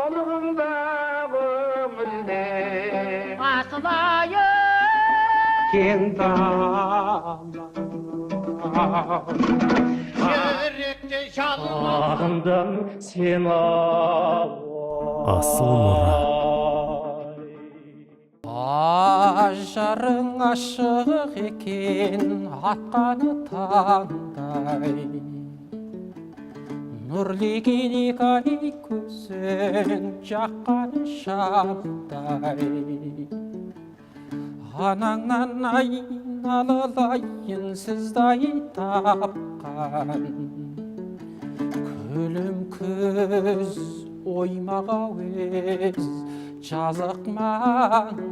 солығыңда көңілде асылайы кең дала жүректе жалын сағындым сені Асыл мұра. Ажарың ашық екен атқаны таңдай, нұрлеген екі ай көзің жаққаны шамдай. Анаңнан айналайын сіздай тапқан, күлім күз оймаға өз жазық маңдай.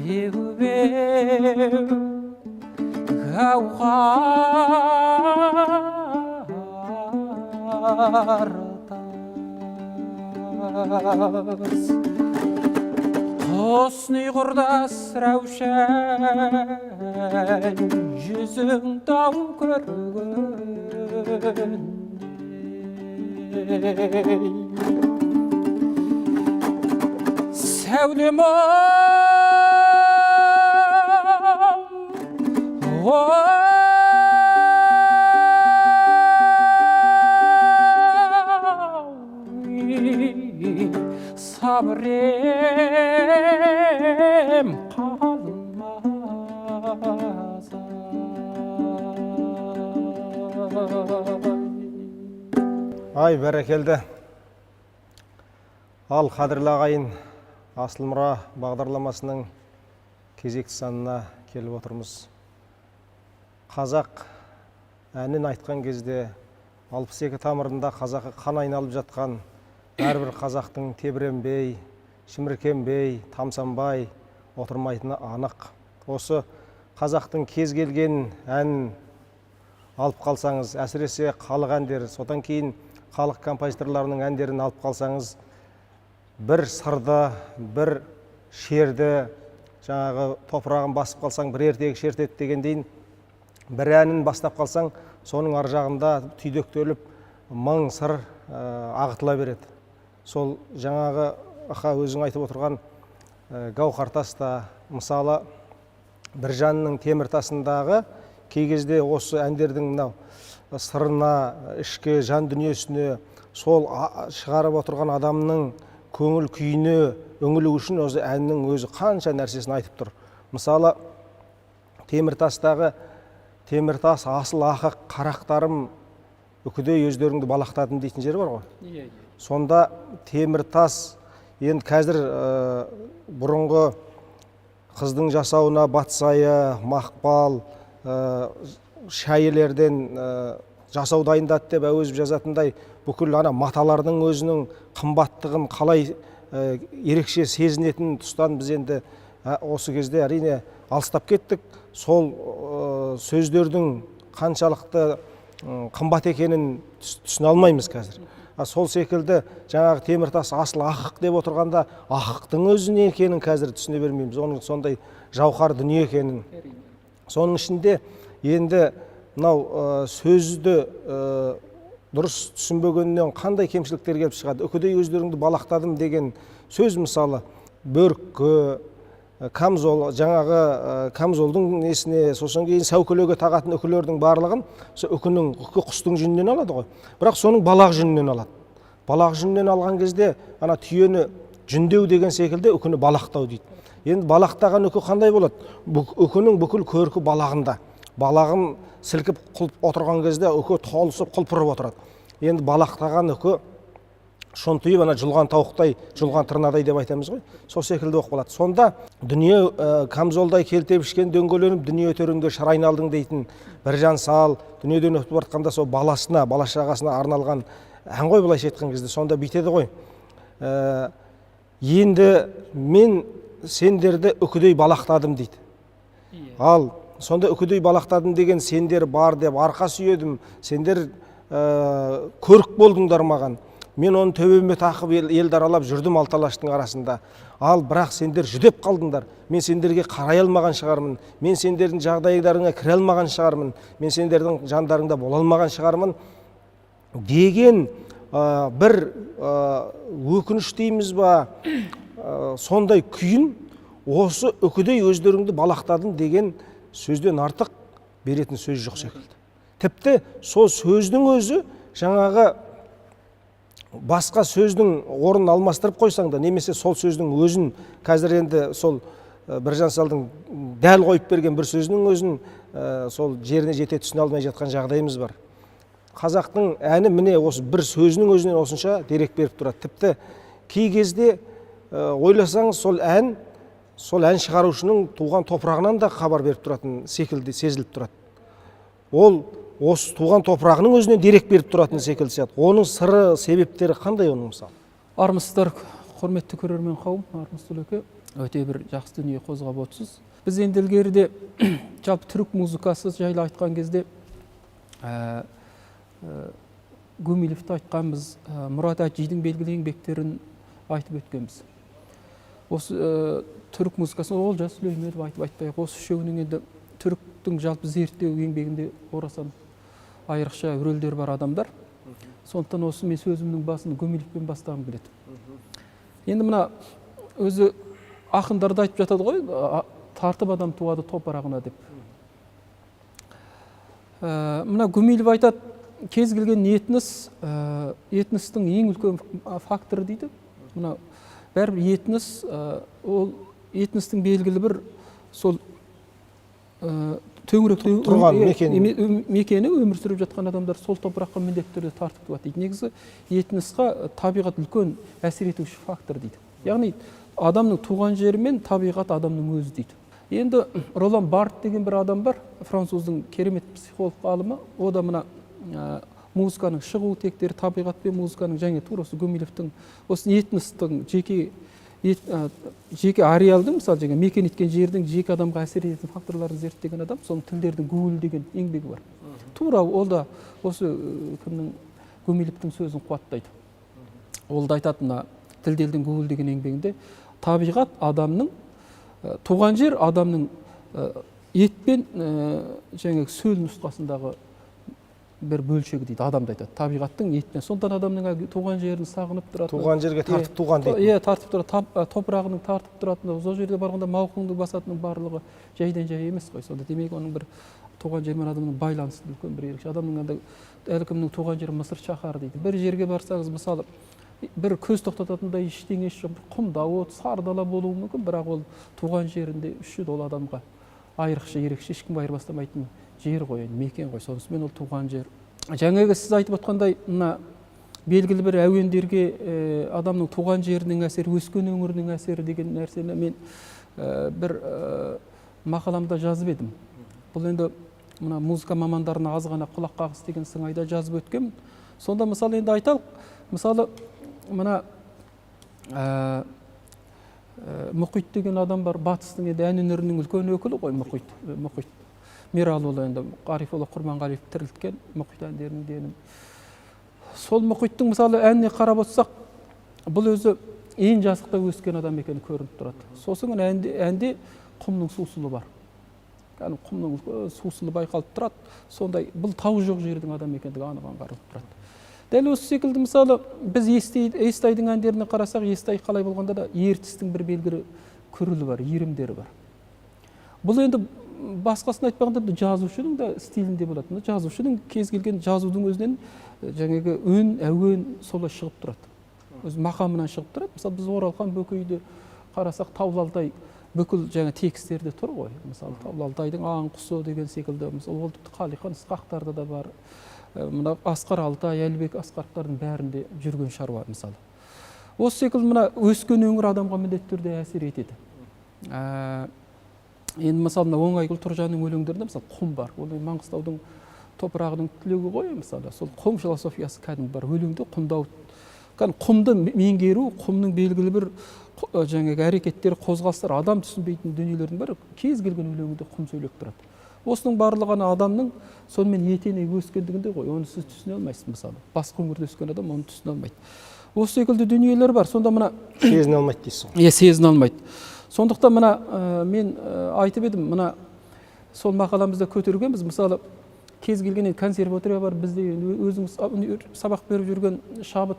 Беу-беу гауһартас, Hosni құрдас рәушән, жүзің тау көргендей. Сәулем сабырем қалмас. Ай, бәрекелді. Ал қадірлі ағайын, Асыл мұра бағдарламасының кезекті санына келіп отырмыз. Қазақ әнін айтқан кезде 62 тамырында қазақы қан айналып жатқан әрбір қазақтың тебіренбей, шіміркенбей, тамсанбай отырмайтыны анық. Осы қазақтың кез келген әнін алып қалсаңыз, әсіресе халық әндері, содан кейін халық композиторларының әндерін алып қалсаңыз, бір сырды, бір шерді, жаңағы топырағын басып қалсаң, бір ертегі шертеді дегендейін, бір әнін бастап қалсаң, соның ар жағында түйдектеліп мың сыр ағытыла береді. Сол жаңағы өзің айтып отырған гауһартаста, мысалы, Біржанның Теміртасындағы кей кезде осы әндердің мынау сырына, ішкі жан дүниесіне, сол шығарып отырған адамның көңіл күйіне үңілу үшін осы әннің өзі қанша нәрсесін айтып тұр. Мысалы, Теміртастағы Теміртас асыл ақық қарақтарым үкідей өздеріңді балақтадым дейтін жері бар ғой. Сонда Теміртас енді қазір бұрынғы қыздың жасауына батсайы, мақпал, шәйелерден жасау дайындады деп әуезіп жазатындай бүкіл ана маталардың өзінің қымбаттығын қалай ерекше сезінетін тұстан біз енді осы кезде әрине алыстап кеттік. Сол сөздердің қаншалықты қымбат екенін түсіне алмаймыз қазір. Сол секілді жаңағы Теміртас асыл ақық деп отырғанда ақықтың өзі не екенін қазір түсіне бермейміз. Оның сондай жауһар дүние екенін. Соның ішінде енді мынау сөзді дұрыс түсінбегеннен қандай кемшіліктер келіп шығады. Үкідей өздеріңді балақтадым деген сөз, мысалы, бөркі, камзол, жаңағы камзолдың несіне, сосын кейін сәукелеге тағатын үкілердің барлығын үкінің құстың жүнінен алады ғой. Бірақ соның балақ жүнінен алады. Балақ жүнінен алған кезде ана түйені жүндеу деген секілді үкіні балақтау дейді. Енді балақтаған үкі қандай болады? Үкінің бүкіл көркі балағында. Балағын сілкіп құлып отырған кезде үкі толысып құлпырып отырады. Енді балақтаған үкі шонтиып ана жұлған тауықтай, жұлған тырнадай деп айтамыз ғой. Сол секілді оқып қалады. Сонда дүние камзолдай келтеп ішкен дөңгеленіп, дүние төріңде шыр айналдың дейтін Біржан Сал дүниеден өтіп бартқанда сол баласына, бала шағасына арналған ән ғой, былайша айтқан кезде. Сонда бүйтеді ғой. Енді мен сендерді үкідей балақтадым дейді. Ал сонда үкідей балақтадым деген сендер бар деп арқа сүйедім, сендер көрік болдыңдар маған. мен оны төбеме тақып елді аралап жүрдім алталаштың арасында. Ал бірақ сендер жүдеп қалдыңдар. Мен сендерге қарай алмаған шығармын. Мен сендердің жағдайларыңа кіре алмаған шығармын. Мен сендердің жандарыңда бола алмаған шығармын деген бір өкініш дейміз ба, сондай күйін осы үкідей өздеріңді балақтадың деген сөзден артық беретін сөз жоқ секілді. Тіпті сол сөздің өзі жаңағы басқа сөздің орнын алмастырып қойсаң да, немесе сол сөздің өзін қазір енді сол Біржан Салдың дәл қойып берген бір сөзінің өзін сол жеріне жете түсіне алмай жатқан жағдайымыз бар. Қазақтың әні міне осы бір сөзінің өзінен осынша дерек беріп тұрады. Тіпті кей кезде ойласаңыз сол ән шығарушының туған топырағынан да хабар беріп тұратын секілді сезіліп тұрады. Ол осы туған топырағының өзінен дерек беріп тұратын секілді сияқты. Оның сыры, себептері қандай оның мысалы? Армысыздар, құрметті көрермен қауым, Армысыз Төлеке, өте бір жақсы дүние қозғап отырсыз. Біз енді ілгеріде жалпы түрік музыкасы жайлы айтқан кезде Гумилевті айтқанбыз, Мұрат Әжидің белгілі еңбектерін айтып өткенбіз. Осы түрік музыкасын Олжас Сүлейменов айтпайық, осы үшеуінің енді түріктің жалпы зерттеу еңбегінде орасан айрықша рөлдер бар адамдар. Сондықтан осы мен сөзімнің басын Гумилевпен бастағым келеді. Енді мына өзі ақындарды айтып жатады ғой, тартып адам туады топырағына деп. Мына Гумилев айтады, кез келген этностың ең үлкен факторы дейді. Мына бәрібір этнос, ол этностың белгілі бір сол төңіректе мекені өмір сүріп жатқан адамдар сол топыраққа міндетті түрде тартып туады дейді. Негізі этносқа табиғат үлкен әсер етуші фактор дейді. Яғни адамның туған жері мен табиғат адамның өзі дейді. Енді Ролан Барт деген бір адам бар, француздың керемет психолог ғалымы. О да мына музыканың шығу тектері, табиғат пен музыканың және тура осы Гумилевтің осы этностың жеке ареалдың, мысалы жаңа мекен еткен жердің жеке адамға әсер ететін факторларын зерттеген адам, соның тілдердің гуілі деген еңбегі бар. Тура ол да осы кімнің Гумилевтің сөзін қуаттайды. Ол да айтады, мына тілдердің гуілі деген еңбегінде табиғат адамның туған жер адамның ет пен жаңағы сөл нұсқасындағы бір бөлшегі дейді, адамды айтады. Табиғаттың еттен. Сондықтан адамның туған жерін сағынып тұрады. Туған жерге тартып туған дейді. Иә, тартып тұрады. Топырағының тартып тұратыны, сол жерде барғанда мауқыңды басатының барлығы жайдан жай емес қой. Сонда демек оның бір туған жермен адамның байланысы үлкен бір ерекше. Адамның әркімнің туған жері Мысыр шаһары дейді. Бір жерге барсаңыз, мысалы, бір көз тоқтататындай ештеңе жоқ, құмдауыт, сары дала болуы мүмкін, бірақ ол туған жерінде үшін ол адамға айрықша ерекше, ешкім айырбастамайтын жер ғой, мекен ғой. Сонысымен ол туған жер. Жаңағы сіз айтып отқандай, мына белгілі бір әуендерге адамның туған жерінің әсері, өскен өңірінің әсері деген нәрсені мен бір мақаламда жазып едім. Бұл енді мына музыка мамандарына аз ғана құлақ қағыс деген сыңайда жазып өткен. Сонда мысалы енді айталық, мысалы мына Мұхит деген адам бар, батыстың енді ән өнерінің үлкен өкілі ғой, Мұхит. Мералұлы енді Ғарифолла Құрманғалиев тірілткен Мұхит әндерінің денім. Сол Мұхиттың мысалы әніне қарап отырсақ, бұл өзі ең жазықта өскен адам екені көрініп тұрады. Сосын әнде құмның сусылы бар. Құмның сусылы байқалып тұрады. Сондай бұл тау жоқ жердің адам екендігі анық аңғарылып тұрады. Дәл осы секілді мысалы біз Естайдың әндеріне қарасақ, Естай қалай болғанда да ертістің бір белгілі күрілі бар, иірімдері бар. Бұл енді басқасын айтпағанда жазушының да стилінде болады. Жазушының кез келген жазудың өзінен жаңағы өн, әуен солай шығып тұрады. Өз мақамынан шығып тұрады. Мысалы біз Оралхан Бөкейді қарасақ, Таулалтай бүкіл жаңа текстерде тұр ғой. Мысалы Таулалтайдың аң құсы деген секілді, мысалы ол Қалихан Ысқақтарда да бар. Мына Асқар Алтай, Әлібек Асқаровтардың бәрінде жүрген шаруа мысалы. Осы секілді мына өскен өңір адамға міндетті түрде әсер етеді. Енді мысалы мына Оңайгүл Тұржанның өлеңдерінде мысалы құм бар. Ол Маңғыстаудың топырағының түлегі ғой, мысалы. Сол құм философиясы кәдімгі бар. Өлеңде құмдау. Құмды меңгеру, құмның белгілі бір жаңағы әрекеттері, қозғалыстар, адам түсінбейтін дүниелердің бәрі кез келген өлеңінде құм сөйлеп тұрады. осының барлығы адамның сонымен етене өскендігінде ғой, оны сіз түсіне алмайсыз. Мысалы басқа өңірде өскен адам оны түсіне алмайды. Осы секілді дүниелер бар. Сонда мына сезіне алмайды дейсіз ғой. сезіне алмайды. Сондықтан мына мен айтып едім, мына сол мақаламызда көтергенбіз. Мысалы кез келген консерватория бар, бізде өзіңіз сабақ беріп жүрген Шабыт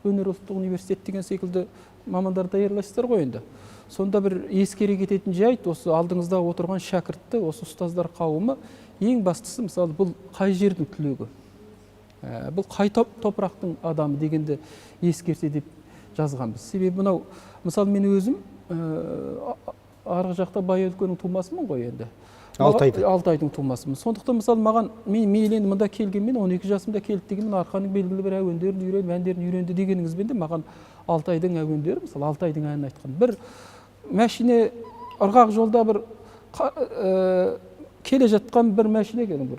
өнер ұлттық университет деген секілді мамандар даярлайсыздар ғой енді. Сонда бір ескере кететін жайт, осы алдыңызда отырған шәкіртті, осы ұстаздар қауымы ең бастысы, мысалы, бұл қай жердің түлегі, бұл қай топырақтың адамы дегенді ескерсе деп жазғанбыз. Себебі мынау, мысалы, мен өзім арғы жақта бай өлкенің тумасымын ғой енді. Алтайдың тумасымын. Сондықтан мысалы маған мен мейлен мұнда келгенмен 12 жасымда келді дегенмен арқаның белгілі бір әуендерін үйреніп, әндерін үйренді дегеніңізбен де маған Алтайдың әуендері, мысалы Алтайдың әнін айтқан бір мәшине ырғақ жолда бір келе жатқан бір мәшине екен,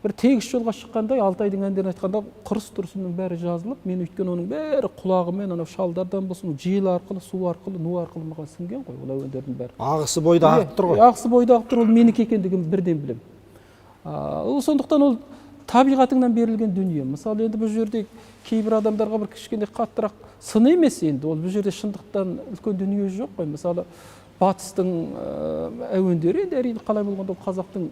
бір тегіс жолға шыққандай Алтайдың әндерін айтқанда құрыс тұрысының бәрі жазылып, мен өйткені оның бәрі құлағымен анау шалдардан болсын, жел арқылы, су арқылы, ну арқылы маған сіңген ғой, ол әуендердің бәрі. Ағысы бойда ағып тұр ғой. Ағысы бойда ағып тұр, ол менікі екендігін бірден білем. Сондықтан ол табиғатыңнан берілген дүние. Мысалы енді бұл жерде кейбір адамдарға бір кішкене қаттырақ сын емес енді, ол бұл жерде шындықтан үлкен дүние жоқ қой. Мысалы батыстың әуендері енді әрине қалай болғанда ол қазақтың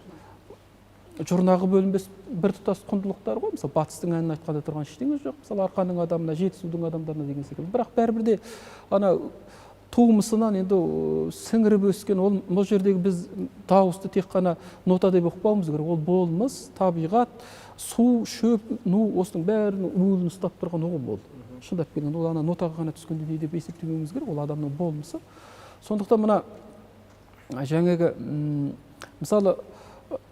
жұрнағы бөлінбес бір тұтас құндылықтар ғой. Мысалы батыстың әнін айтқанда тұрған ештеңе жоқ. Мысалы арқаның адамына, жетісудың адамдарына деген секілді. Бірақ бәрібір де ана туымысынан енді сіңіріп өскен, ол бұл жердегі біз дауысты тек қана нота деп оқпауымыз керек. Ол болмыс, табиғат, су, шөп, ну осының бәрінің уылын ұстап тұрған ол бол. Шындап келгенде ол ана нотаға ғана түскен дүние деп есептемеуіміз керек. Ол адамның болмысы. Сондықтан мына жаңағы мысалы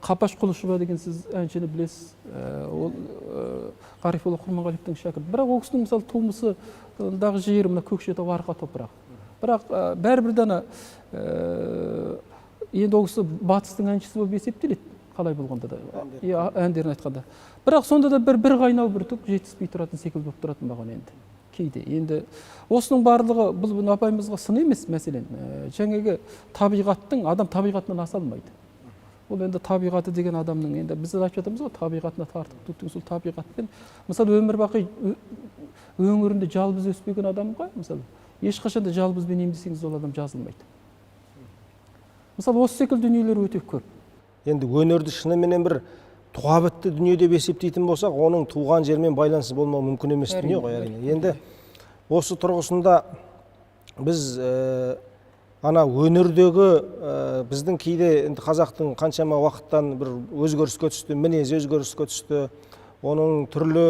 Қапаш Құлышева деген сіз әншіні білесіз, ол Ғарифолла Құрманғалиевтің шәкірті. Бірақ ол кісінің мысалы тумысындағы жері мына Көкшетау арқа топырақ. Бірақ бәрібір дана енді ол кісі батыстың әншісі болып есептеледі, қалай болғанда да, әндерін айтқанда. Бірақ сонда да бір қайнау бір түк жетіспей тұратын секілді болып тұратын маған енді. Кейде. Енді осының барлығы бұл апайымызға сын емес мәселен. Жаңағы табиғаттың, адам табиғатынан аса алмайды. Ол енді табиғаты деген адамның, енді біз айтып жатамыз ғой, табиғатына тартып тұтың сол табиғатпен. Мысалы өмір бақи өңірінде жалбыз өспеген адамға, мысалы, ешқашанда жалбызбен емдесеңіз ол адам жазылмайды. Мысалы осы секілді дүниелер өте көп. Енді өнерді шынымен бір туабітті дүние деп есептейтін болсақ, оның туған жермен байланысы болмау мүмкін емес дүние ғой әрине. Енді осы тұрғысында біз ана өнердегі біздің кейде енді қазақтың қаншама уақыттан бір өзгеріске түсті, мінез өзгеріске түсті, оның түрлі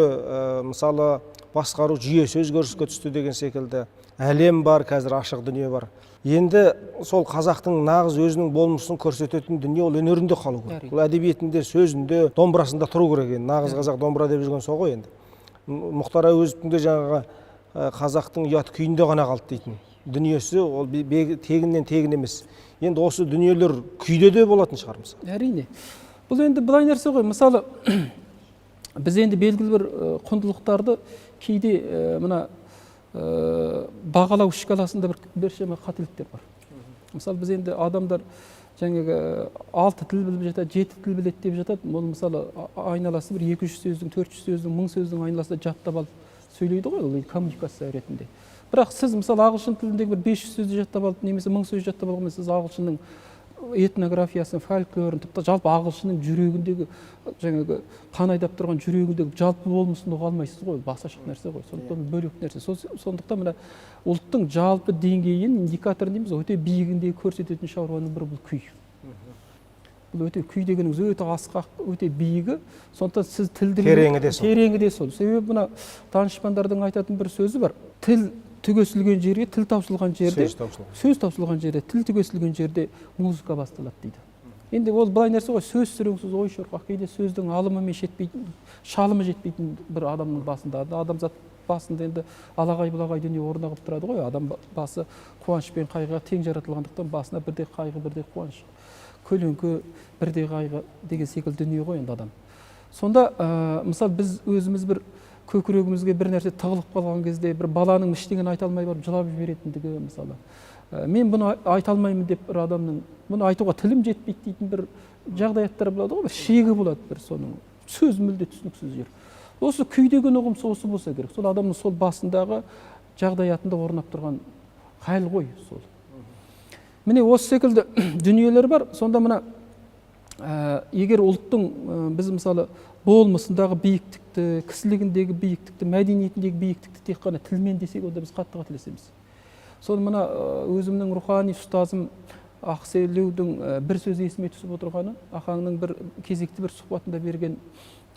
мысалы басқару жүйесі өзгеріске түсті деген секілді әлем бар, қазір ашық дүние бар. Енді сол қазақтың нағыз өзінің болмысын көрсететін дүние ол өнерінде қалу керек. Ол әдебиетінде, сөзінде, домбырасында тұру керек. Нағыз қазақ домбыра деп жүрген сол ғой енді. Мұхтар Әуезовтің де жаңағы қазақтың ұят күйінде ғана қалды дейтін дүниесі ол тегіннен тегін емес. Енді осы дүниелер күйде де болатын шығармыз. Әрине. Бұл енді былай нәрсе ғой. Мысалы біз енді белгілі бір құндылықтарды кейде мына бағалау шкаласында біршама қателіктер бар. Мысалы біз енді адамдар жаңағы 6 тіл біліп жатады, 7 тіл біледі деп жатады. Ол мысалы айналасы бір 200 сөздің, 400 сөздің, 1000 сөздің айналасында жаттап алып сөйлейді ғой, ол коммуникация ретінде. Бірақ сіз мысалы ағылшын тіліндегі бір 500 сөзді жаттап алып, немесе 1000 сөз жаттап алғанда сіз ағылшынның этнографиясын, фольклорын, тіпті жалпы ағылшынның жүрегіндегі жаңағы қан айдап тұрған жүрегіндегі жалпы болмысын ұға алмайсыз ғой, басқаша нәрсе ғой. Сондықтан бөлек нәрсе. Сондықтан мына ұлттың жалпы деңгейін, индикаторын дейміз, өте биігінде көрсететін шаруаның бірі бұл күй. Бұл өте күй дегеніңіз өте асқақ, өте биігі. Сондықтан сіз тілдің тереңі де сол. Себебі мына данышпандардың айтатын бір сөзі бар. Тіл түгесілген жерге, тіл таусылған жерде, сөз таусылған жерде, тіл түгесілген жерде музыка басталады дейді. Енді ол былай нәрсе ғой, сөз сүреңсіз ой шорқақ, кейде сөздің алымымен жетпейтін, шалымы жетпейтін бір адамның басында. Адамзат басында енді алағай-бұлағай дүние орнығып тұрады ғой. Адам басы қуаныш пен қайғыға тең жаратылғандықтан басына бірде қайғы, бірде қуаныш, көлеңке, бірде қайғы деген секілді дүние ғой енді адам. Сонда мысалы біз өзіміз бір көкірегімізге бір нәрсе тығылып қалған кезде бір баланың ештеңені айта алмай барып жылап жіберетіндігі мысалы. Мен бұны айта алмаймын деп бір адамның, бұны айтуға тілім жетпейді дейтін бір жағдаяттар болады ғой, бір шегі болады, бір соның сөз мүлде түсініксіз жер. Осы күй деген ұғым осы болса керек. Сол адамның сол басындағы жағдаятында орнап тұрған хал ғой сол. Міне осы секілді дүниелер бар. Сонда мына егер ұлттың біз мысалы болмысындағы биіктікті, кісілігіндегі биіктікті, мәдениетіндегі биіктікті тек қана тілмен десек, онда біз қатты қателесеміз. Соны мына өзімнің рухани ұстазым Ақселеудің бір сөз есіме түсіп отырғаны, Ахаңның бір кезекті бір сұхбатында берген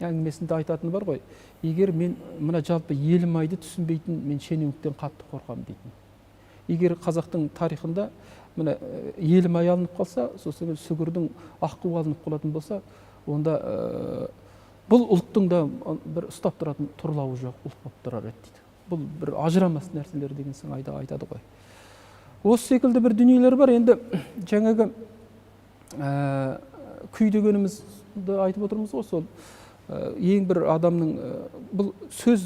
әңгімесінде айтатыны бар ғой. Егер мен мына жалпы елімайды түсінбейтін, мен шенеуніктен қатты қорқамын дейтін. Егер қазақтың тарихында мына елімай алынып қалса, сосын сүгірдің аққу алынып қалатын болса, онда бұл ұлттың да бір ұстап тұратын тұрлауы жоқ ұлт болып тұрар еді дейді. Бұл бір ажырамас нәрселер деген сыңайда айтады ғой. Осы секілді бір дүниелер бар. Енді жаңағы күй дегенімізді айтып отырмыз ғой, сол ең бір адамның бұл сөз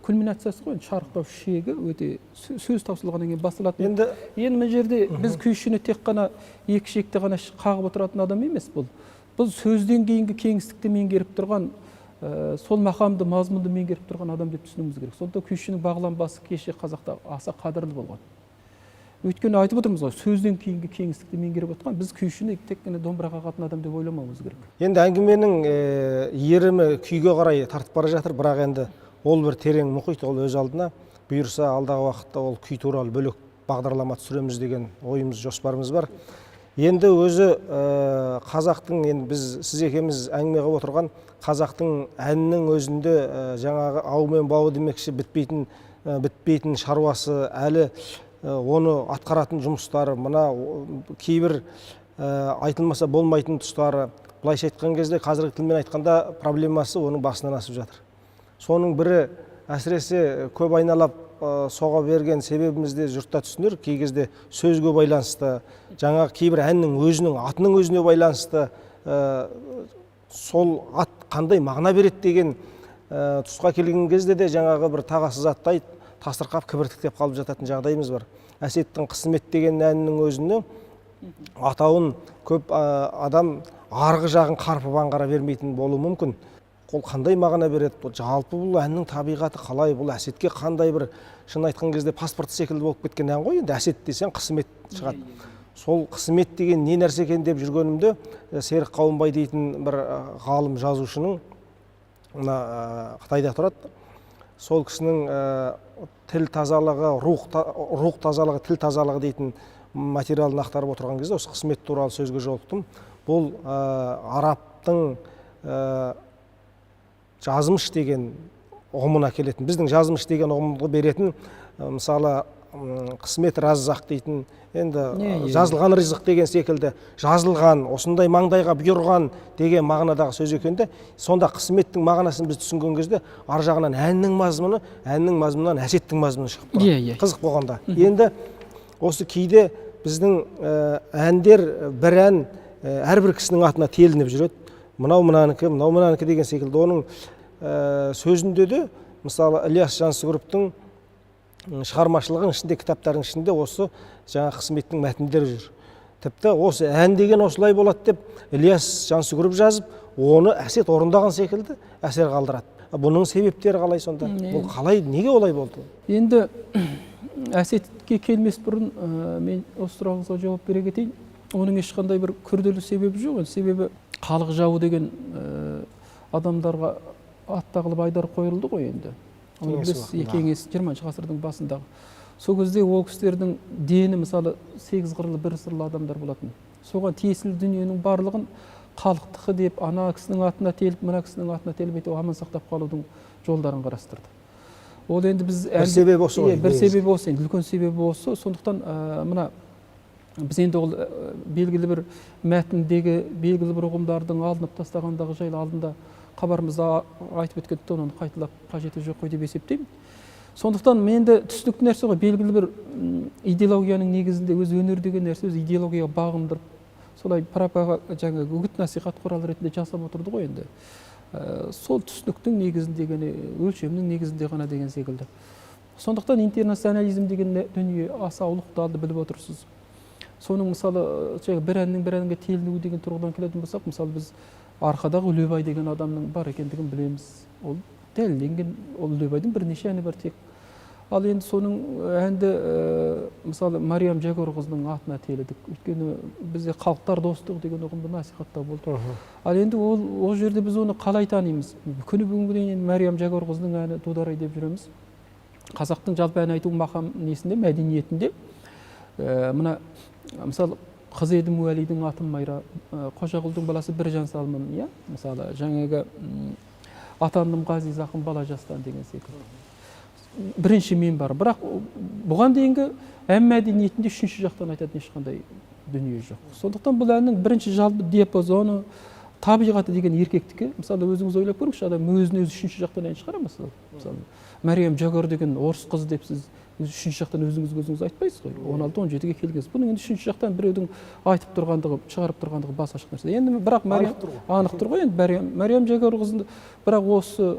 кульминациясы ғой, шарықтау шегі өте сөз таусылғаннан кейін басталады. Енді мына жерде біз күйшіні тек қана екі шекте ғана қағып отыратын адам емес бұл. Бұл сөзден кейінгі кеңістікті меңгеріп тұрған, сол мақамды, мазмұнды меңгеріп тұрған адам деп түсінуіміз керек. Сонда күйшінің бағланбасы кеше қазақта аса қадірлі болған. Өйткені айтып отырмыз ғой, сөзден кейінгі кеңістікті меңгеріп отқан, біз күйшіні тек қана домбыраға қағатын адам деп ойламауымыз керек. Енді әңгіменің ерімі күйге қарай тартып бара жатыр, бірақ енді ол бір терең мұхит, ол өз алдына. Бұйырса алдағы уақытта ол күй туралы бөлек бағдарлама түсіреміз деген ойымыз, жоспарымыз бар. Енді өзі қазақтың, енді біз сіз екеуміз әңгіме қылып отырған қазақтың әнінің өзінде жаңағы ау мен бауы демекші бітпейтін шаруасы, әлі оны атқаратын жұмыстары, мына кейбір айтылмаса болмайтын тұстары, былайша айтқан кезде қазіргі тілмен айтқанда проблемасы оның басынан асып жатыр. Соның бірі әсіресе көп айналап соға берген себебімізде жұртта түсінер, кей кезде сөзге байланысты, жаңағы кейбір әннің өзінің атының өзіне байланысты, сол ат қандай мағына береді деген тұсқа келген кезде де жаңағы бір тағасыз аттай тасырқап кібіртіктеп қалып жататын жағдайымыз бар. Әсеттің Қысмет деген әнінің өзіне атауын көп адам арғы жағын қарпып аңғара бермейтін болуы мүмкін. Ол қандай мағына береді? Жалпы бұл әннің табиғаты қалай? Бұл әсетке қандай бір, шын айтқан кезде паспорт секілді болып кеткен ән ғой. Енді әсет десең Қысмет шығады. Сол Қысмет деген не нәрсе екен деп жүргенімде Серік Қауынбай дейтін бір ғалым жазушының, Қытайда тұрады. Сол кісінің тіл тазалығы, рух тазалығы, тіл тазалығы дейтін материалын ақтарып отырған кезде осы Қысмет туралы сөзге жолықтым. Бұл арабтың жазмыш деген ұғымына келетін, біздің жазмыш деген ұғымды беретін, мысалы Қысмет Раззақ дейтін, енді жазылған ризық деген секілді, жазылған, осындай маңдайға бұйырған деген мағынадағы сөз екенде, сонда Қысметтің мағынасын біз түсінген кезде ар жағынан әннің мазмұнынан әсеттің мазмұны шығып тұрады. Қызық болғанда. Енді осы кейде біздің әндер, бір ән әрбір кісінің атына телініп жүреді. Мынау мынанікі деген секілді. Оның сөзінде де, мысалы, Ілияс Жансүгіровтің шығармашылығының ішінде, кітаптардың ішінде осы жаңа Қысметтің мәтіндері жүр. Тіпті осы ән деген осылай болады деп Ілияс Жансүгіров жазып, оны әсет орындаған секілді әсер қалдырады. Бұның себептері қалай сонда? Бұл қалай, неге олай болды? Енді әсетке келмес бұрын мен осы сұрағыңызға жауап бере кетейін. Оның ешқандай бір күрделі себебі жоқ. Себебі халық жауы деген адамдарға ат тағылып айдар қойылды ғой енді. Біз кеңес 20 ғасырдың басындағы. Сол кезде ол кісілердің дені мысалы 8 қырлы, 1 сырлы адамдар болатын. Соған тиесілі дүниенің барлығын халықтықы деп, ана кісінің атына теліп, мына кісінің атына теліп етіп, аман сақтап қалудың жолдарын қарастырды. Ол енді біз бір себебі осы ғой. Бір себебі осы, үлкен себебі осы. Сондықтан мына біз енді ол белгілі бір мәтіндегі белгілі бір ұғымдардың алынып тастағандағы жайлы алдында хабарымызда айтып өткендіктен оны қайталап қажеті жоқ қой деп есептеймін. Сондықтан менде түсінікті нәрсе ғой, белгілі бір идеологияның негізінде өз өнер деген нәрсе өз идеологияға бағындырып, солай пропаға жаңа үгіт насихат құралы ретінде жасап отырды ғой енді. Сол түсініктің негізіндегі өлшемнің негізінде ғана деген секілді. Сондықтан интернационализм деген дүние аса ұлықталды, біліп отырсыз. соның мысалы бір әннің бір әнге телінуі деген тұрғыдан келетін болсақ, мысалы біз арқадағы Үлебай деген адамның бар екендігін білеміз. Ол дәлелденген, ол Үлебайдың бірнеше әні бар тек. Ал енді соның әнді мысалы Мариям Жагорқызының атына теледік. Өйткені бізде халықтар достығы деген ұғымды насихаттау болды. Ал енді ол жерде біз оны қалай танимыз? Күні бүгінге дейін Мариям Жагорқызының әні Дударай деп жүреміз. Қазақтың жалпы ән айту мақам несінде, мәдениетінде мына мысалы Қызедім Уәлидің атын Майра, Қожағұлдың баласы Біржан Салман, иә? Мысалы жаңағы атандым Ғазиз ақын бала жастан деген секілді. Бірінші мен бар, бірақ бұған дейінгі ән мәдениетінде үшінші жақтан айтатын ешқандай дүние жоқ. Сондықтан бұл әннің бірінші жалпы диапазоны, табиғаты деген еркектікі. Мысалы өзіңіз ойлап көріңізші, адам өзін өзі үшінші жақтан ән шығара ма? Мысалы Мариям Жагор деген орыс қыз деп сіз үшінші жақтан өзіңіз айтпайсыз ғой. 16-17-ге келгенсіз. Бұның енді үшінші жақтан біреудің айтып тұрғандығы, шығарып тұрғандығы бас ашық нәрсе. Енді бірақ анық тұр ғой енді Мариям Жагор қызын, бірақ осы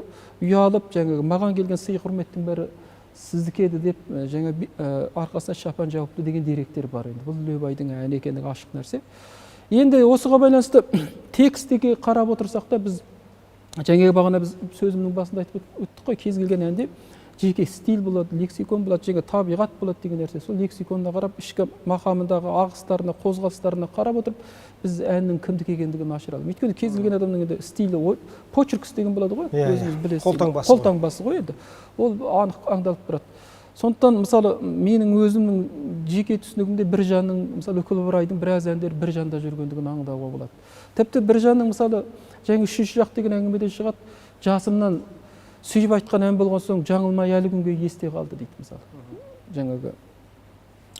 ұялып жаңағы маған келген сый құрметтің бәрі сіздікі еді деп жаңа арқасына шапан жауыпты деген деректер бар енді. Бұл Үлебайдың әні екендігі ашық нәрсе. Енді осыға байланысты текстіге қарап отырсақ та біз жаңағы бағана біз сөзімнің басында айтып өттік қой, кез келген әнде жеке стиль болады, лексикон болады, жаңа табиғат болады деген нәрсе. Сол лексиконына қарап, ішкі мақамындағы ағыстарына, қозғалыстарына қарап отырып, біз әннің кімдік екендігін ашыра аламыз. Өйткені кез келген адамның енді стилі, почеркс деген болады ғой, өзіңіз білесіз. Қолтаңбасы ғой енді. Ол анық аңдалып тұрады. Сондықтан мысалы менің өзімнің жеке түсінігімде Біржанның, мысалы Үкілі Ыбырайдың біраз әндері Біржанда жүргендігін аңдауға болады. Тіпті Біржанның мысалы жаңа үшінші жақ деген әңгімеден шығады, жасымнан сүйіп айтқан ән болған соң жаңылмай әлі күнге есте қалды дейді мысалы. Жаңағы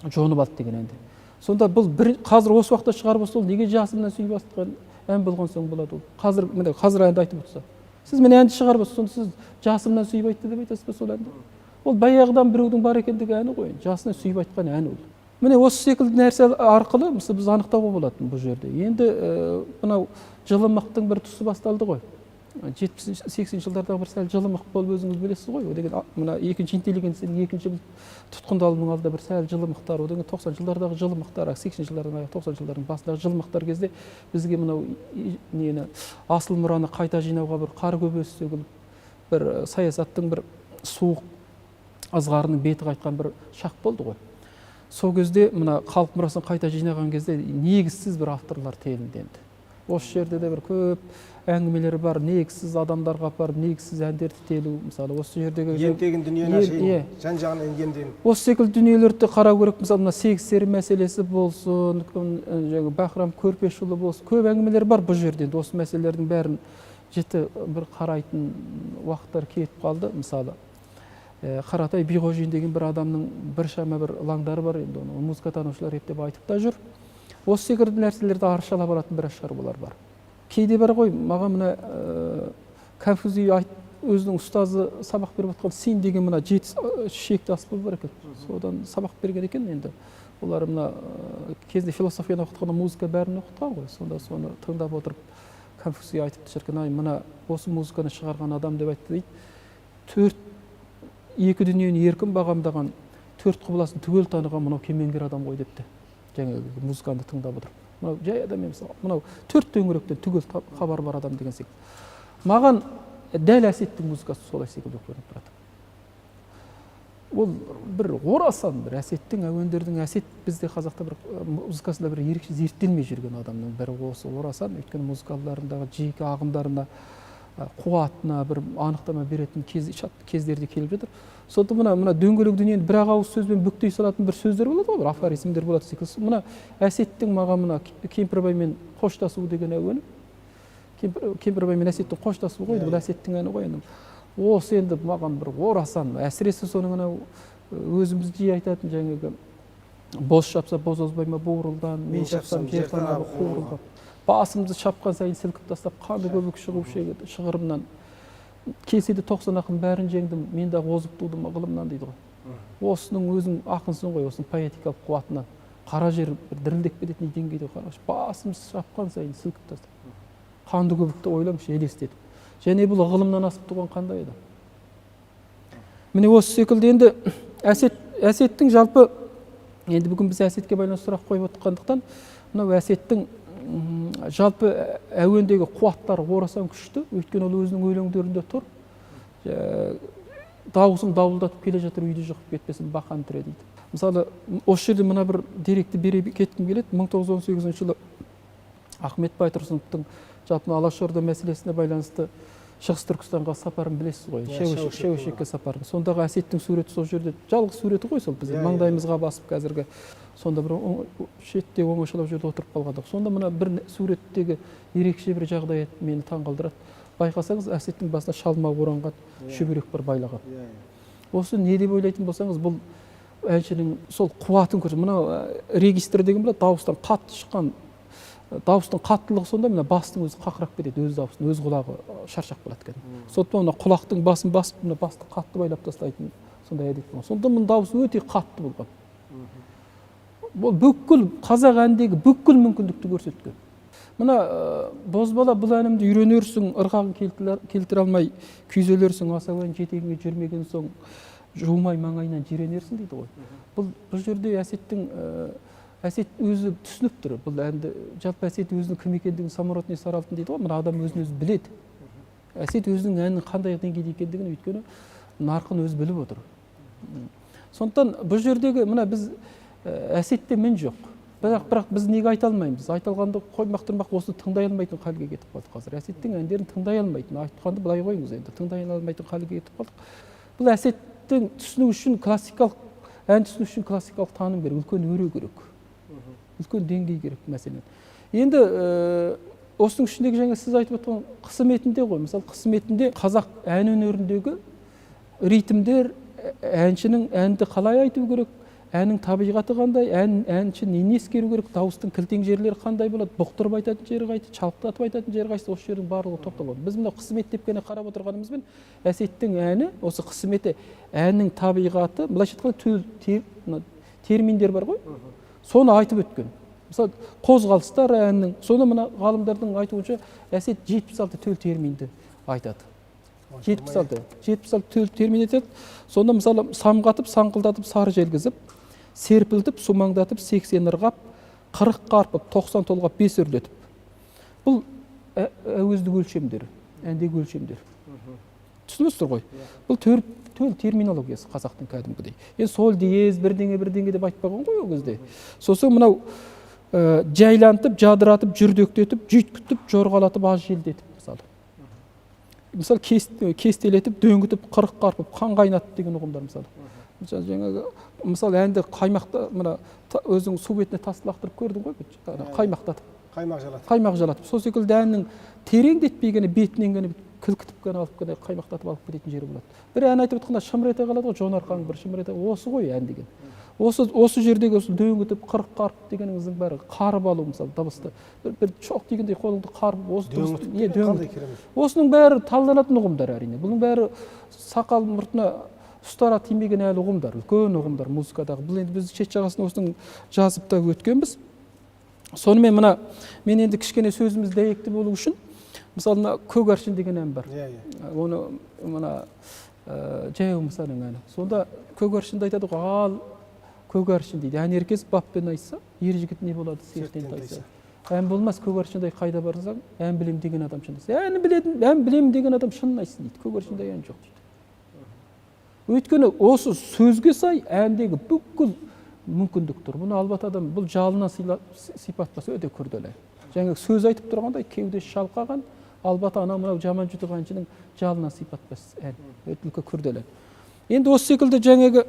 Жонып алды деген әнде. Сонда бұл қазір осы уақытта шығарып сол неге жасымнан сүйіп айтқан ән болған соң болады ол. Қазір әнді айтып отырса. Сіз міне әнді шығарып сонда сіз жасымнан сүйіп айтты деп айтасыз ба сол әнді? Ол баяғыдан біреудің бар екендігі әні ғой. Жасына сүйіп айтқан ән ол. Міне осы секілді нәрсе арқылы біз анықтауға болатын бұл жерде. Енді мынау жылымықтың бір тұсы басталды ғой. 70-80 жылдардағы бір сәл жылымық болып өзіңіз білесіз ғой. О деген мына екінші интеллигенцияның екінші тұтқындалуының алдында бір сәл жылымықтар, о деген 90 жылдардағы жылымықтар, 80 жылдардың 90 жылдардың басындағы жылымықтар кезде бізге мынау нені асыл мұраны қайта жинауға бір қар көбесі сөгіліп бір саясаттың бір суық ызғарының беті қайтқан бір шақ болды ғой. Сол кезде мына халық мұрасын қайта жинаған кезде негізсіз бір авторлар телінденді. Осы жерде де бір көп әңгімелері бар, негізсіз адамдарға апарып, негізсіз әндерді телу, мысалы осы жердегі ентегін дүниені ашайын, жан-жағын енгендейін. Осы секілді дүниелерді қарау керек, мысалы мына сегіз сері мәселесі болсын, Бахрам Көрпешұлы болсын, көп әңгімелер бар бұл жерде. Осы мәселелердің бәрін жіті бір қарайтын уақыттар кетіп қалды, мысалы. Қаратай Биғожин деген бір адамның біршама бір лаңдары бар, енді оны музыкатанушылар ептеп айтып та жүр. Осы секілді нәрселерді аршалап алатын біраз шаруалар бар. Кейде бар ғой, маған мына Конфуций өзінің ұстазы сабақ беріп отқан сен деген мына жеті шекті аспаз бар екен. Содан сабақ берген екен енді. Олар мына кезінде философияны оқытқанда музыка бәрін оқытқан ғой. Сонда соны тыңдап отырып Конфуций айтыпты шіркін, ай мына осы музыканы шығарған адам деп айтты дейді. Екі дүниені еркін бағамдаған, төрт құбыласын түгел таныған мынау кемеңгер адам ғой депті. Жаңағы музыканы тыңдап отырып. Мынау жай адам емес, мынау төрт төңіректен түгел хабар бар адам деген секілді. Маған дәл Әсеттің музыкасы солай секілді көрініп тұрады. Ол бір орасан бір Әсеттің әуендердің Әсет бізде қазақта бір музыкасында бір ерекше зерттелмей жүрген адамның бірі осы орасан. Өйткені музыкаларындағы жеке ағымдарына қуатына бір анықтама беретін кездерде келіп жатыр. Сондықтан мына дөңгелек дүниені бір ауыз сөзбен бүктей салатын бір сөздер болады ғой, бір афоризмдер болады секілді. Мына Әсеттің маған мына Кемпірбаймен қоштасу деген әуені. Кемпірбаймен Әсеттің қоштасуы ғой, бұл Әсеттің әні ғой енді. Осы енді маған бір орасан, әсіресе соның анау өзіміз жиі айтатын жаңағы боз шапса боз озбай ма буырылдан, мен шапсам жер қанабы қуырылған. Басымды шапқан сайын сілкіп тастап, қанды көбік шығып шығырымнан. Келседе 90 ақын бәрін жеңдім, мен де озып тудым ғылымнан дейді ғой. Осының өзің ақынсың ғой, осының поэтикалық қуатынан. Қара жер дірілдеп кететін деңгейде қарашы. Басымды шапқан сайын сілкіп тастап. Қанды көбікті ойлаңшы, елестетіп. Және бұл ғылымнан асып туған қандай еді. Міне осы секілді енді Әсеттің жалпы Енді бүгін біз әсетке байланысты сұрақ қойып отырғандықтан, мынау әсеттің жалпы әуендегі қуаттары орасан күшті, өйткені ол өзінің өлеңдерінде тұр. Дауысын дауылдатып келе жатыр, үйді жығып кетпесін бақан тіре дейді. Мысалы, осы жерде мына бір деректі бере кеткім келеді. 1918 жылы Ахмет Байтұрсыновтың жалпы Алашорда мәселесіне байланысты Шығыс Түркістанға сапарын білесіз ғой, Шәуешекке сапарын. Сондағы әсеттің суреті сол жерде, жалғыз суреті ғой сол, біз маңдайымызға басып қазіргі. Сонда бір шетте оңашалау жерде отырып қалғандық. Сонда мына бір суреттегі ерекше бір жағдай мені таңғалдырады. Байқасаңыз, әсеттің басына шалма оранған шүберек бір байлаған. Осы не деп ойлайтын болсаңыз, бұл әншінің сол қуатын көрсетеді. Мына регистр деген біледі, дауыстан қатты шыққан, дауыстың қаттылығы сонда, мына бастың өзі қақырап кетеді, өз дауысын, өз құлағы шаршап қалады екен. Сондықтан мына құлақтың басын басып, мына басты қатты байлап тастайтын сондай әдет болған. Сонда мына дауысы өте қатты болған. Бұл бүкіл қазақ әніндегі бүкіл мүмкіндікті көрсеткен. Мына бозбала бұл әнімді үйренерсің, ырғағын келтіре алмай күйзелерсің, асауан жетегіңе жүрмеген соң жуымай маңайынан жиренерсің дейді ғой. Бұл жерде Әсет өзі түсініп тұр. Бұл әнді жалпы Әсет өзінің кім екендігін самородный саралтын дейді ғой. Мына адам өзін өзі біледі. Әсет өзінің әннің қандай деңгейде екендігін өйткені нарқын өзі біліп отыр. Сондықтан бұл жердегі мына біз Әсетте мен жоқ. Бірақ біз неге айта алмаймыз? Айтылғанды қоймақ тұрмақ осы тыңдай алмайтын халге кетіп қалдық қазір. Әсеттің әндерін тыңдай алмайтын, айтқанды былай қойыңыз енді, тыңдай алмайтын халге кетіп қалдық. Бұл Әсеттің түсіну үшін классикалық ән түсіну үшін классикалық таным керек, үлкен өре керек. Үлкен деңгей керек мәселен. Енді осының ішіндегі жаңа сіз айтып отырған қысыметінде ғой. Мысалы қысыметінде қазақ ән өнеріндегі ритмдер, әншінің әнді қалай айту керек, әннің табиғаты қандай, әнші нені ескеру керек, дауыстың кілтең жерлері қандай болады, бұқтырып айтатын жері қайсы, шалықтатып айтатын жері қайсы, осы жердің барлығы тоқталады. Біз мына қысымет деп қана қарап отырғанымызбен Әсеттің әні, осы қысыметі әннің табиғаты, былайша айтқанда терминдер бар ғой, соны айтып өткен. Мысалы, қозғалыстар әннің, соны мына ғалымдардың айтуынша Әсет 76 төл терминді айтады. 76 төл термин етеді. Сонда мысалы самғатып, саңқылдатып, сары желгізіп, серпілтіп, сумаңдатып, 80 ырғап, 40 қарпып, 90 толғап, 5 үрлетіп. Бұл әуездік өлшемдері, әндегі өлшемдер. Түсінесіздер ғой? Бұл төл терминологиясы қазақтың кәдімгідей. Енді сол диез, бірдеңе деп айтпаған ғой ол кезде. Сосын мынау жайлантып, жадыратып, жүрдектетіп, жүйткітіп, жорғалатып, аз желдетіп мысалы. Мысалы кестелетіп, дөңгітіп, 40 қарпып, қан қайнатып деген ұғымдар мысалы. Мысалы әнді қаймақта, мына өзің су бетіне тас лақтырып көрдің ғой, қаймақтатып. Қаймақ жалатып. Сол секілді әннің тереңдетпей бетінен ғана кілкітіп қана алып қана қаймақтатып алып кететін жері болады. Бір ән айтып отқанда шымыр ете қалады ғой, жон арқаң бір шымыр ете, осы ғой ән деген. Осы жердегі дөңгітіп, 40 қарпып дегеніңіздің бәрі қарып алу мысалы дыбысты. Бір шоқ дегендей қолыңды қарып, осының бәрі талданатын ұғымдар әрине. Бұның бәрі сақал мұртына ұстара тимеген әлі ұғымдар, үлкен ұғымдар музыкадағы. Бұл енді біз шет жағасын осының жазып та өткенбіз. Сонымен мына мен енді кішкене сөзіміз дәйекті болу үшін мысалы көк аршын деген ән бар. Оны мына жаяу мысаның әні. Сонда көк аршынды айтады ғой, ал көк аршын дейді. Ән еркес баппен айтса, ер жігіт не болады сертен тайса. Ән болмас көк аршындай қайда барсаң, ән білем деген адам шындайсы. Ән білем деген адам шынын айтсын дейді. Көк аршындай ән жоқ дейді. Өйткені осы сөзге сай әндегі бүкіл мүмкіндік тұр. Бұны албат адам бұл жалына сипаттаса өте күрделі. Жаңа сөз айтып тұрғандай кеудесі шалқаған, албат ана мынау жаман жұтық әншінің жалына сипаттас ән. Өте күрделі. Енді осы секілді жаңағы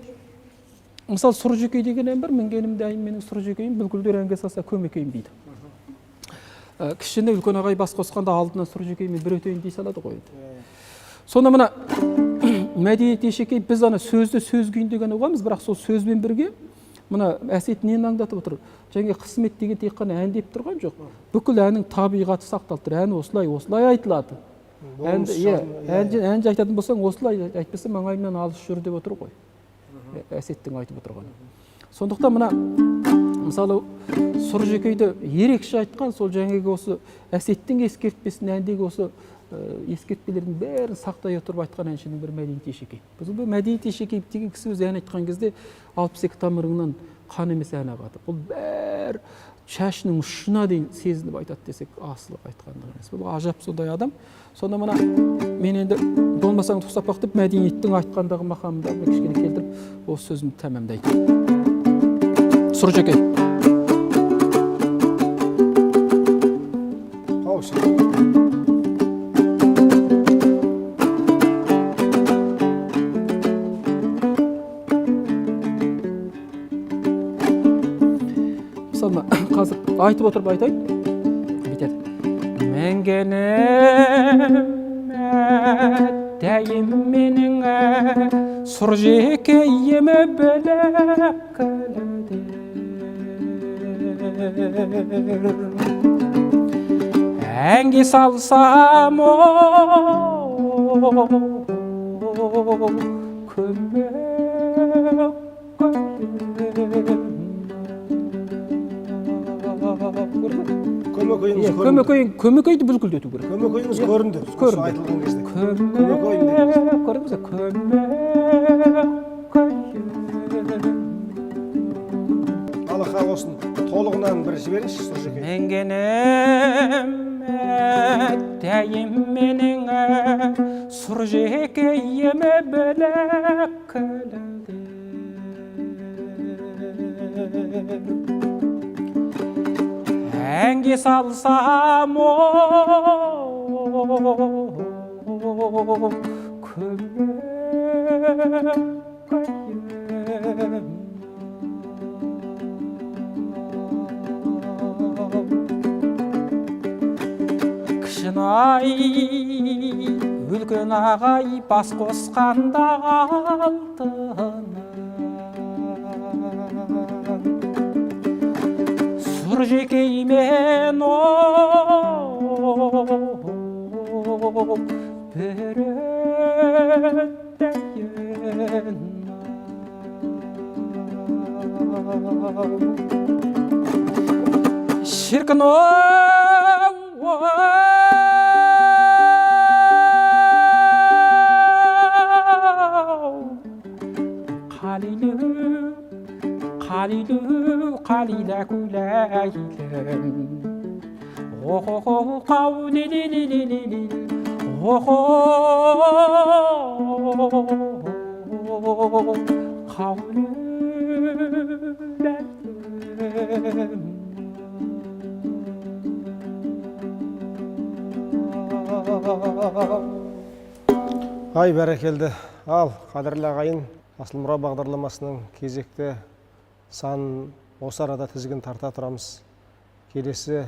мысалы Сұр жекей деген ән бар. Мінгенімде айым менің сұр жекейім, бүлкілдер әнге салса көмекейім дейді. Кішкене үлкен ағай бас қосқанда алдынан сұр жекеймен бір өтейін дей салады ғой. Сонда мына мәдениет ешекей біз ана сөзді сөз күйінде ғана ұғамыз, бірақ сол сөзбен бірге мына Әсет нені аңдатып отыр? Жаңа қысмет деген тек қана ән деп тұрған жоқ. Бүкіл әннің табиғаты сақталып тұр. Ән осылай айтылады. Әнді айтатын болсаң, осылай айтпаса маңайымнан алыс жүр деп отыр ғой. Әсеттің айтып отырғаны. Сондықтан мына мысалы Сұр жекейді ерекше айтқан сол жаңағы осы Әсеттің ескертпесін әндегі осы ескертпелердің бәрін сақтай отырып айтқан әншінің бір Мәдениет Ешекей. Біз бұл Мәдениет Ешекей деген кісі өзі ән айтқан кезде 62 тамырыңнан қан емес ән ағады. Бұл бәр шашының ұшына дейін сезініп айтады десек, асылып айтқандық емес. Бұл ажап сондай адам. Сонда мына мен енді болмасаң тоқтап бақ деп мәдениеттің айтқандағы мақамында кішкене келтіріп, осы сөзімді тәмамдайды. Сұржекей. Қазір айтып отырып айтайын. Бітеді. Мәңгенім әттәйім менің сұр жекейімі біләкілдер. Әнге салсам көмекейді бүлкілдету керек. Көмекейіміз көрінді. Айтылған кезде. Көрдіңіз Алла қал olsun. Толығынан бір жіберіңізші Сұржекей. Мәңгенім әттәйім менің сұр жекейімі біләкілдер. Әнге салсам Кішінай үлкен ағай бас қосқанда алтын сұр жекеймен бір өттәйін шіркін қалила күләйлім О-хо-хо қау-ли-ли-ли-ли-ли О-хо қау-ли-ләлім Ай, бәрекелді. Ал, қадірлі ағайын, Асылмұра бағдарламасының кезекті санын осы арада тізгін тарта тұрамыз. Келесі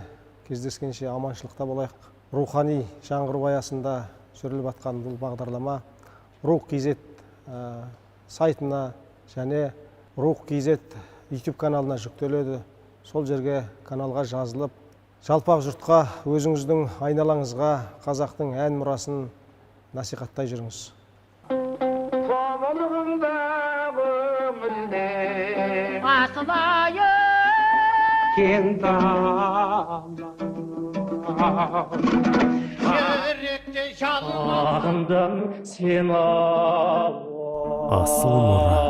кездескенше аманшылықта болайық. Рухани жаңғыру аясында жүріліп атқан бұл бағдарлама Рух.kz сайтына және Рух.kz YouTube каналына жүктеледі. Сол жерге каналға жазылып, жалпақ жұртқа, өзіңіздің айналаңызға қазақтың ән мұрасын насихаттай жүріңіз. Кең дала Yürekte çalma Сағындым сені Асыл мұра.